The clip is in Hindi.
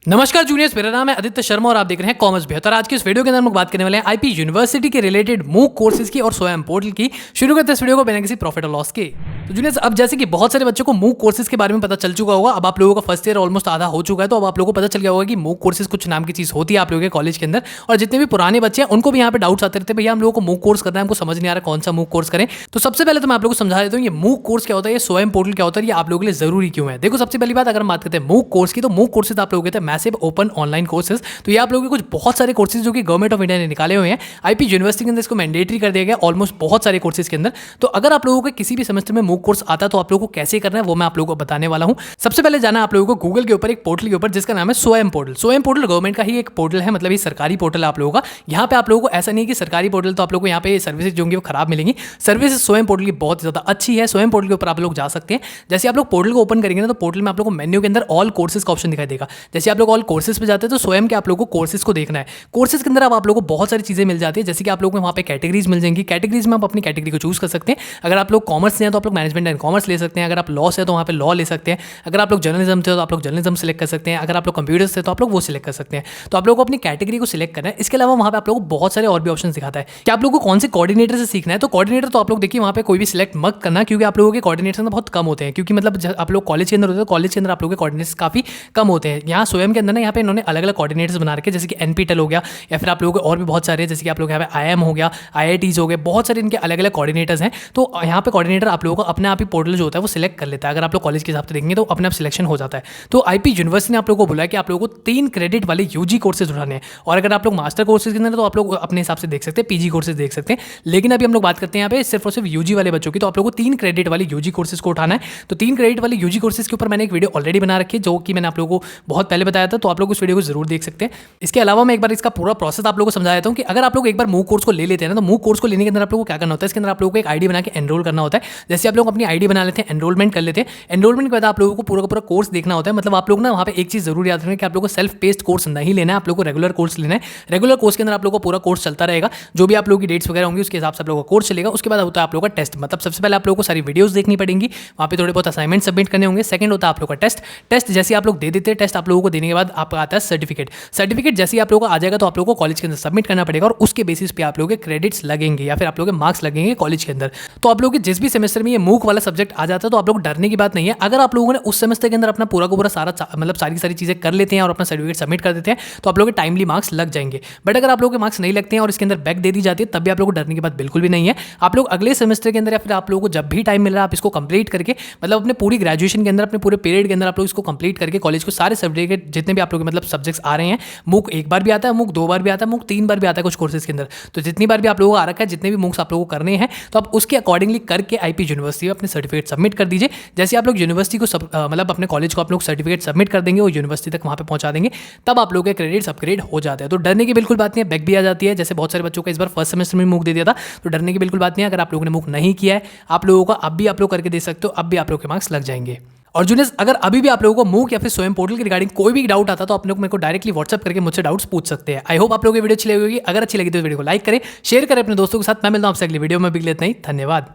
नमस्कार जूनियर्स, मेरा नाम है आदित्य शर्मा और आप देख रहे हैं कॉमर्स बेहतर। आज की इस वीडियो के अंदर हम लोग बात करने वाले हैं आईपी यूनिवर्सिटी के रिलेटेड मूक कोर्सेज की और स्वयं पोर्टल की। शुरू करते हैं इस वीडियो को बिना किसी प्रॉफिट और लॉस के। तो जूनियर्स, अब जैसे कि बहुत सारे बच्चों को मूक कोर्सेज के बारे में पता चल चुका होगा, अब आप लोगों का फर्स्ट ईयर ऑलमोस्ट आधा हो चुका है, तो अब आप लोगों को पता चल गया होगा कि मूक कोर्सेज कुछ नाम की चीज होती है आप लोगों के कॉलेज के अंदर। और जितने भी पुराने बच्चे हैं उनको भी यहाँ पे डाउट्स आते रहते हैं, भैया हम लोगों को मूक कोर्स करना है, हमको समझ नहीं आ रहा कौन सा मूक कोर्स करें। तो सबसे पहले तो मैं आप लोगों को समझा देता हूँ ये मूक कोर्स क्या होता है, ये स्वयं पोर्टल क्या होता है, ये आप लोगों के लिए जरूरी क्यों है। देखो, सबसे पहली बात अगर हम बात करते हैं मूक कोर्स की, तो मूक कोर्सेज आप लोग कहते हैं मैसिव ओपन ऑनलाइन कोर्सेज। तो ये आप लोगों के कुछ बहुत सारे कोर्सेज जो कि गवर्नमेंट ऑफ इंडिया ने निकाले हुए हैं, आईपी यूनिवर्सिटी के अंदर इसको मैंडेटरी कर दिया गया ऑलमोस्ट बहुत सारे कोर्सेज के अंदर। तो अगर आप लोगों को किसी भी सेमेस्टर में मूक कोर्स आता है तो आप लोगों को कैसे करना है वो मैं आप लोगों को बताने वाला हूं। सबसे पहले जाना आप लोगों को गूगल के ऊपर एक पोर्टल के ऊपर जिसका नाम है स्वयं पोर्टल। स्वयं पोर्टल गवर्नमेंट का ही एक पोर्टल है, मतलब ये सरकारी पोर्टल है आप लोगों का। यहाँ पे आप लोगों को ऐसा नहीं है कि सरकारी पोर्टल तो आप लोगों को यहाँ पे सर्विसेज जो होंगी वो खराब मिलेंगी। सर्विसेज स्वयं पोर्टल की बहुत ज्यादा अच्छी है। स्वयं पोर्टल के ऊपर आप लोग जा सकते हैं। जैसे आप लोग पोर्टल को ओपन करेंगे ना, तो पोर्टल में आप लोग को मेन्यू के अंदर ऑल कोर्सेज का ऑप्शन दिखाई देगा। जैसे आप लोग ऑल कोर्सेज पे जाते हैं तो स्वयं के आप लोगों को कोर्सेज को देखना है। कोर्सेज के अंदर अब आप लोगों को बहुत सारी चीजें मिल जाती है, जैसे कि आप लोगों को वहाँ पे कैटेगरीज मिल जाएंगी। कैटेगरीज में आप अपनी कैटेगरी को चूज कर सकते हैं। अगर आप लोग कॉमर्स से हैं तो आप लोग मैनेजमेंट एंड कॉमर्स ले सकते हैं। अगर आप लॉ से तो वहाँ पे लॉ ले सकते हैं। अगर आप लोग जर्नलिज्म से हो तो आप लोग जर्नलिज्म सेलेक्ट कर सकते हैं। अगर आप लोग कंप्यूटर से तो आप लोग वो सिलेक्ट कर सकते हैं। तो आप लोगों को अपनी कैटेगरी को सिलेक्ट करना है। इसके अलावा वहाँ पे आप लोगों को बहुत सारे और भी ऑप्शन दिखाता है कि आप लोगों को कौन से कोऑर्डिनेटर से सीखना है। तो कोऑर्डिनेटर तो आप लोग देखिए वहाँ पे कोई भी सिलेक्ट मत करना, क्योंकि आप लोगों के कोऑर्डिनेटर बहुत कम होते हैं। क्योंकि मतलब आप लोग कॉलेज के अंदर होते हैं, कॉलेज के अंदर आप लोगों के कोऑर्डिनेटर्स काफी कम होते हैं। यहाँ स्वयं के अंदर ना यहाँ पे इन्होंने अलग अलग कोऑर्डिनेटर्स बना रखे, जैसे कि एनपीटेल हो गया, या फिर आप लोगों के और भी बहुत सारे, जैसे कि आप लोग यहाँ पे आईएम हो गया, आईआईटीज हो गए, बहुत सारे इनके अलग अलग कोऑर्डिनेटर्स हैं। तो यहाँ पे कोऑर्डिनेटर आप लोगों को अपने आप ही पोर्टल जो होता है वो सिलेक्ट कर लेता है। अगर आप लोग कॉलेज के हिसाब से देखेंगे तो अपने आप सिलेक्शन हो जाता है। तो आईपी यूनिवर्सिटी ने आप लोगों को बोला है कि आप लोगों को 3 क्रेडिट वाले यूजी कोर्सेज उठाने हैं। और अगर आप लोग मास्टर कोर्सेज के अंदर तो आप लोग अपने हिसाब से देख सकते हैं, पीजी कोर्सेज देख सकते हैं। लेकिन अभी हम लोग बात करते हैं यहाँ पे सिर्फ और सिर्फ यूजी वाले बच्चों की। तो आप लोगों को 3 क्रेडिट वाले यूजी कोर्सेज को उठाना है। तो 3 क्रेडिट वाले यूजी कोर्सेज के ऊपर मैंने एक वीडियो ऑलरेडी बना रखी है, जो कि मैंने आप लोगों को बहुत पहले बताया था। तो आप लोग उस वीडियो को जरूर देख सकते हैं। इसके अलावा मैं एक बार इसका पूरा प्रोसेस आप लोगों को समझा देता हूँ कि अगर आप लोग एक बार मूक कोर्स को ले लेते हैं ना, तो मूक कोर्स को लेने के अंदर आप लोगों को क्या करना होता है, इसके अंदर आप लोगों को एक आईडी बना के एनरोल करना होता है। जैसे आप लोग अपनी आईडी बना लेते हैं, एनरोलमेंट कर लेते हैं। एनरोलमेंट के बाद आप लोगों को पूरा का पूरा कोर्स देखना होता है। मतलब आप लोग ना वहाँ पे एक चीज जरूर याद रखें कि आप लोगों को सेल्फ पेस्ड कोर्स नहीं लेना है, आप लोगों को रेगुलर कोर्स लेना है। रेगुलर कोर्स के अंदर आप लोगों को पूरा कोर्स चलता रहेगा, जो भी आप लोगों की डेट्स वगैरह होंगी उसके हिसाब से आप लोगों का कोर्स चलेगा। उसके बाद होता है आप लोगों का टेस्ट। मतलब सबसे पहले आप लोगों को सारी वीडियोस देखनी पड़ेंगी, वहाँ पे थोड़े बहुत असाइनमेंट सबमिट करने होंगे। सेकंड होता है आप लोगों का टेस्ट। टेस्ट जैसे आप लोग दे देते हैं, टेस्ट आप लोगों को देने के बाद आपका आता है सर्टिफिकेट। सर्टिफिकेट जैसे ही आप लोगों को आ जाएगा तो आप लोगों को कॉलेज के अंदर सबमिट करना पड़ेगा, और उसके बेसिस पे आप लोगों के क्रेडिट्स लगेंगे या फिर आप लोगों के मार्क्स लगेंगे कॉलेज के अंदर। तो आप लोगों के जिस भी सेमेस्टर में ये मूक वाला सब्जेक्ट आ जाता है तो आप लोग डरने की बात नहीं है। अगर आप लोगों ने उस सेमेस्टर के अंदर अपना पूरा का पूरा सारा मतलब सारी चीजें कर लेते हैं और अपना सर्टिफिकेट सबमिट कर देते हैं तो आप लोगों के टाइमली मार्क्स लग जाएंगे। बट अगर आप लोगों के मार्क्स नहीं लगते हैं और इसके अंदर बैक दे दी जाती है, तब भी आप लोगों को डरने की बात बिल्कुल भी नहीं है। आप लोग अगले सेमेस्टर के अंदर या फिर आप लोगों को जब भी टाइम मिल रहा है आप इसको कंप्लीट करके, मतलब अपने पूरी ग्रेजुएशन के अंदर अपने पूरे पीरियड के अंदर आप लोग इसको कंप्लीट करके कॉलेज को सारे सब्जेक्ट जितने भी आप लोग मतलब सब्जेक्ट्स आ रहे हैं, मूक एक बार भी आता है, मूक 2 बार भी आता है, मूक 3 बार भी आता है कुछ कोर्सेज के अंदर। तो जितनी बार भी आप लोगों को आ रखा है, जितने भी मूक्स आप लोगों को करने हैं, तो आप उसके अकॉर्डिंगली करके आईपी यूनिवर्सिटी में अपने सर्टिफिकेट सबमिट कर दीजिए। जैसे आप लोग यूनिवर्सिटी को मतलब अपने कॉलेज को आप लोग सर्टिफिकेट सबमिट कर देंगे, वो यूनिवर्सिटी तक वहाँ पे पहुँचा देंगे, तब आप लोगों के क्रेडिट्स अपग्रेड हो जाते हैं। तो डरने की बिल्कुल बात नहीं है, बैक भी आ जाती है। जैसे बहुत सारे बच्चों का इस बार फर्स्ट सेमेस्टर में मूक दे दिया था, तो डरने की बिल्कुल बात नहीं है। अगर आप लोगों ने मूक नहीं किया है, आप लोगों को अब भी आप लोग करके दे सकते हो, अब भी आप लोगों के मार्क्स लग जाएंगे। और जूनियर्स, अगर अभी भी आप लोगों को मूक या फिर स्वयं पोर्टल के रिगार्डिंग कोई भी डाउट आता तो आप लोग मेरे को डायरेक्टली व्हाट्सअप करके मुझसे डाउट्स पूछ सकते हैं। आई होप आप लोगों की वीडियो अच्छी लगी होगी। अगर अच्छी लगी तो वीडियो को लाइक करें, शेयर करें अपने दोस्तों के साथ। मैं मिलता हूं आपसे अगली वीडियो में। बिगले इतना ही, धन्यवाद।